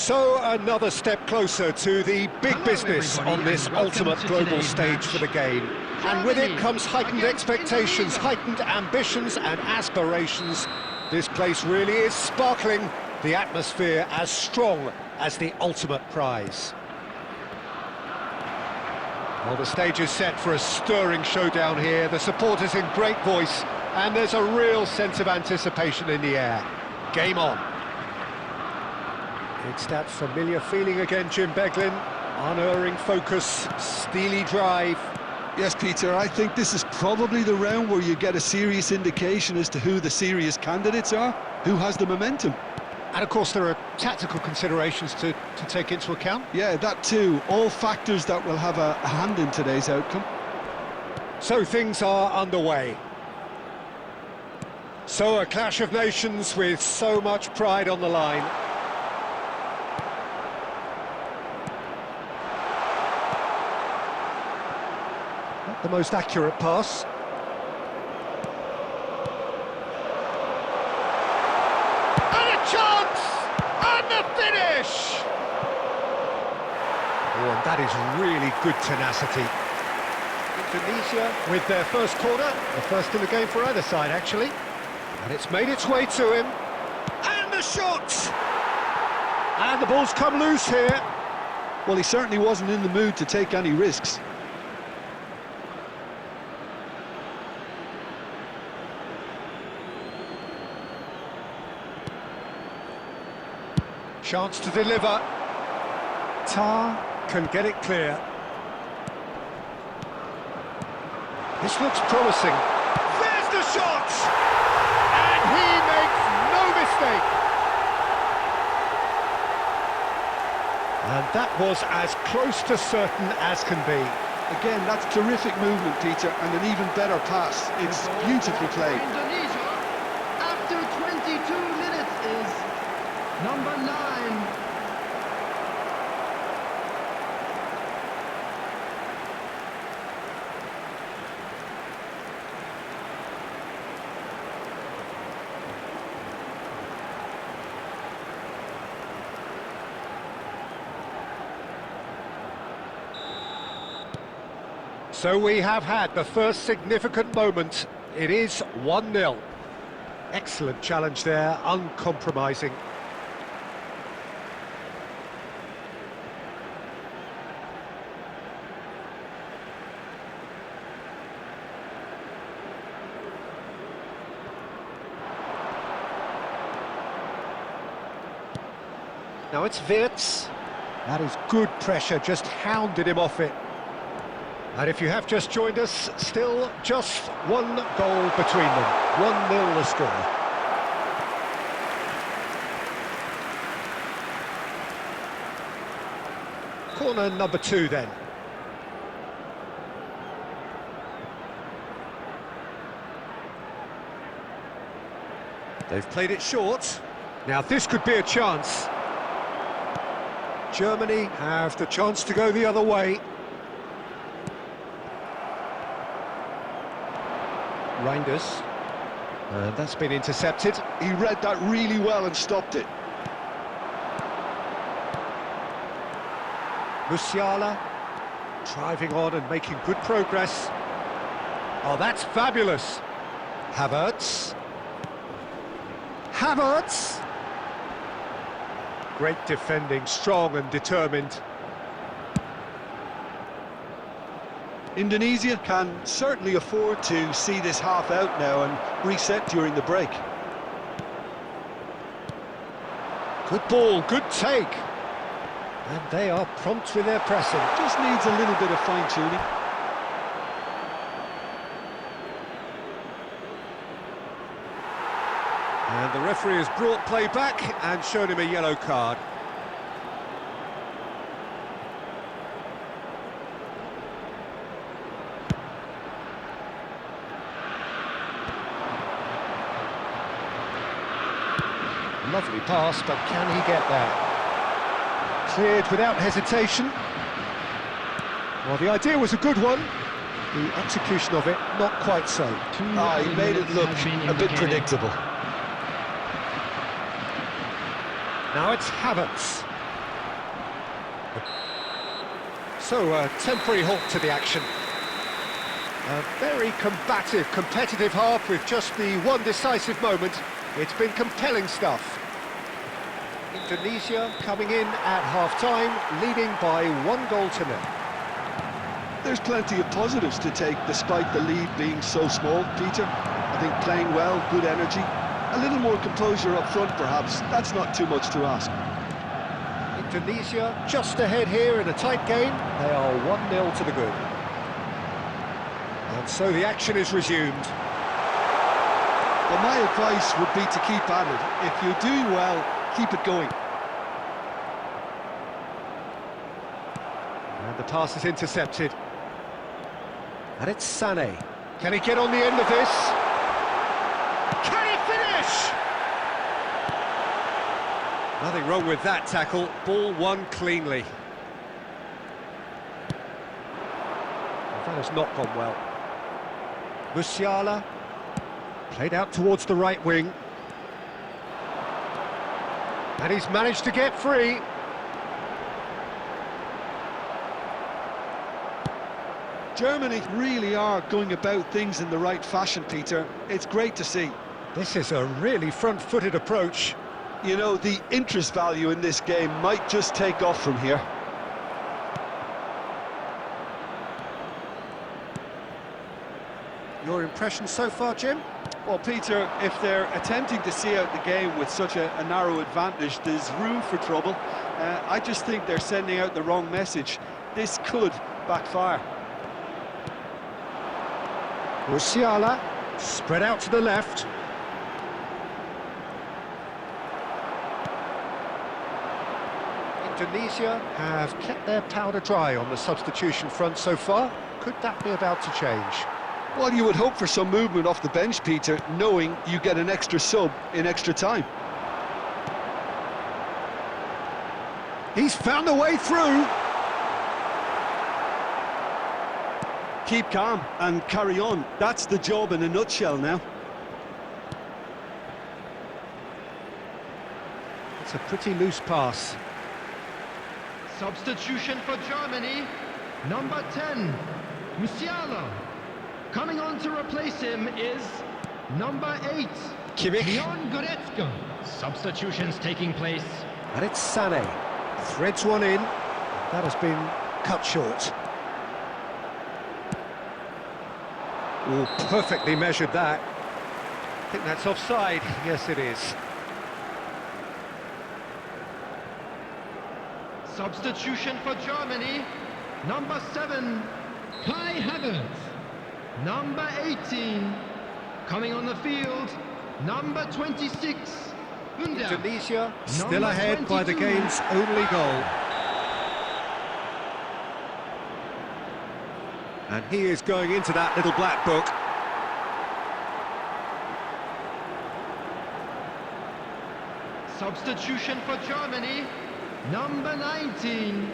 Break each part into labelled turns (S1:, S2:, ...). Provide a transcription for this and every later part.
S1: So another step closer to the big business on this ultimate global stage for the game. And with it comes heightened expectations, heightened ambitions and aspirations. This place really is sparkling, the atmosphere as strong as the ultimate prize. Well, the stage is set for a stirring showdown here. The supporters in great voice, and there's a real sense of anticipation in the air. Game on. It's that familiar feeling again, Jim Beglin. Unerring focus, steely drive.
S2: Yes, Peter, I think this is probably the round where you get a serious indication as to who the serious candidates are, who has the momentum.
S1: And of course there are tactical considerations to take into account.
S2: Yeah, that too. All factors that will have a hand in today's outcome.
S1: So things are underway. So a clash of nations with so much pride on the line. Not the most accurate pass. And a chance! And the finish! Oh, and that is really good tenacity. Indonesia with their first corner, the first in the game for either side, actually. And it's made its way to him. And the shot! And the ball's come loose here.
S2: Well, he certainly wasn't in the mood to take any risks.
S1: Chance to deliver. Tar can get it clear. This looks promising. There's the shot! And he makes no mistake. And that was as close to certain as can be.
S2: Again, that's terrific movement, Peter, and an even better pass. It's beautifully played.
S3: Indonesia, after 22 minutes, is number 9.
S1: So we have had the first significant moment. It is 1-0. Excellent challenge there, uncompromising. Now it's Wirtz. That is good pressure, just hounded him off it. And if you have just joined us, still just one goal between them. 1-0 the score. Corner number 2 then. They've played it short. Now this could be a chance. Germany have the chance to go the other way. Reinders, and that's been intercepted.
S2: He read that really well and stopped it.
S1: Musiala, driving on and making good progress. Oh, that's fabulous. Havertz. Havertz! Great defending, strong and determined.
S2: Indonesia can certainly afford to see this half out now and reset during the break.
S1: Good ball, good take. And they are prompt with their pressing.
S2: Just needs a little bit of fine-tuning.
S1: And the referee has brought play back and shown him a yellow card. Lovely pass, but can he get there? Cleared without hesitation. Well, the idea was a good one. The execution of it, not quite so.
S2: He made it look a bit predictable.
S1: Now it's Havertz. So, a temporary halt to the action. A very combative, competitive half with just the one decisive moment. It's been compelling stuff. Indonesia coming in at half-time, leading by 1-0.
S2: There's plenty of positives to take despite the lead being so small, Peter. I think playing well, good energy, a little more composure up front perhaps. That's not too much to ask.
S1: Indonesia just ahead here in a tight game. They are 1-0 to the good. And so the action is resumed.
S2: Well, my advice would be to keep at it. If you're doing well, keep it going.
S1: And the pass is intercepted. And it's Sane. Can he get on the end of this? Can he finish? Nothing wrong with that tackle. Ball won cleanly. That has not gone well. Musiala played out towards the right wing. And he's managed to get free.
S2: Germany really are going about things in the right fashion, Peter. It's great to see.
S1: This is a really front-footed approach.
S2: You know, the interest value in this game might just take off from here.
S1: Your impression so far, Jim?
S2: Well, Peter, if they're attempting to see out the game with such a narrow advantage, there's room for trouble. I just think they're sending out the wrong message. This could backfire.
S1: Musiala, spread out to the left. Indonesia have kept their powder dry on the substitution front so far. Could that be about to change?
S2: Well, you would hope for some movement off the bench, Peter, knowing you get an extra sub in extra time.
S1: He's found a way through.
S2: Keep calm and carry on. That's the job in a nutshell now.
S1: It's a pretty loose pass.
S3: Substitution for Germany, number 10, Musiala. Coming on to replace him is number 8,
S1: Kimmich.
S3: Leon Goretzka. Substitutions taking place.
S1: And it's Sane. Threads one in. That has been cut short. Oh, perfectly measured that. I think that's offside. Yes, it is.
S3: Substitution for Germany, number 7, Kai Havertz. Number 18, coming on the field, number 26, Ronde.
S1: Indonesia still
S3: Number
S1: ahead by the
S3: 22.
S1: game's only goal. And he is going into that little black book.
S3: Substitution for Germany, number 19,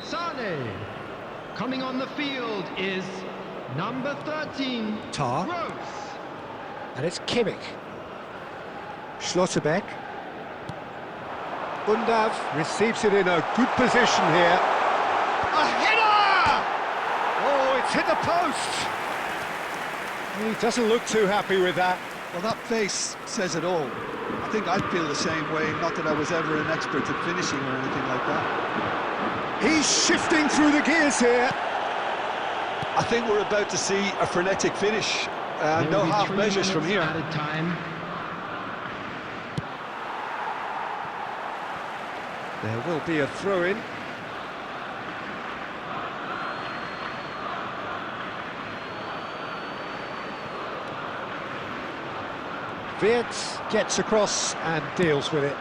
S3: Sane. Coming on the field is number 13,
S1: Tar.
S3: Gross.
S1: And it's Kimmich. Schlotterbeck. Undav receives it in a good position here. A header! Oh, it's hit the post! He doesn't look too happy with that.
S2: Well, that face says it all. I think I'd feel the same way, not that I was ever an expert at finishing or anything like that.
S1: He's shifting through the gears here.
S2: I think we're about to see a frenetic finish. No half measures from here.
S3: Added time.
S1: There will be a throw-in. Wirtz gets across and deals with it.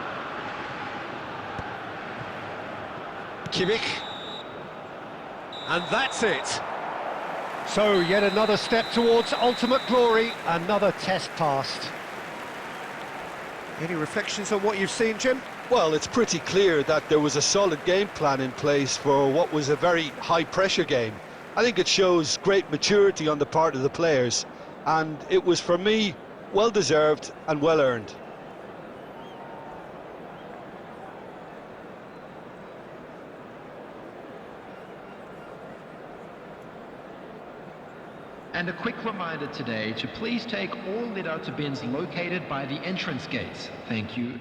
S1: Kimmich. And that's it. So, yet another step towards ultimate glory, another test passed. Any reflections on what you've seen, Jim?
S2: Well, it's pretty clear that there was a solid game plan in place for what was a very high-pressure game. I think it shows great maturity on the part of the players, and it was, for me, well-deserved and well-earned.
S3: And a quick reminder today to please take all litter to bins located by the entrance gates. Thank you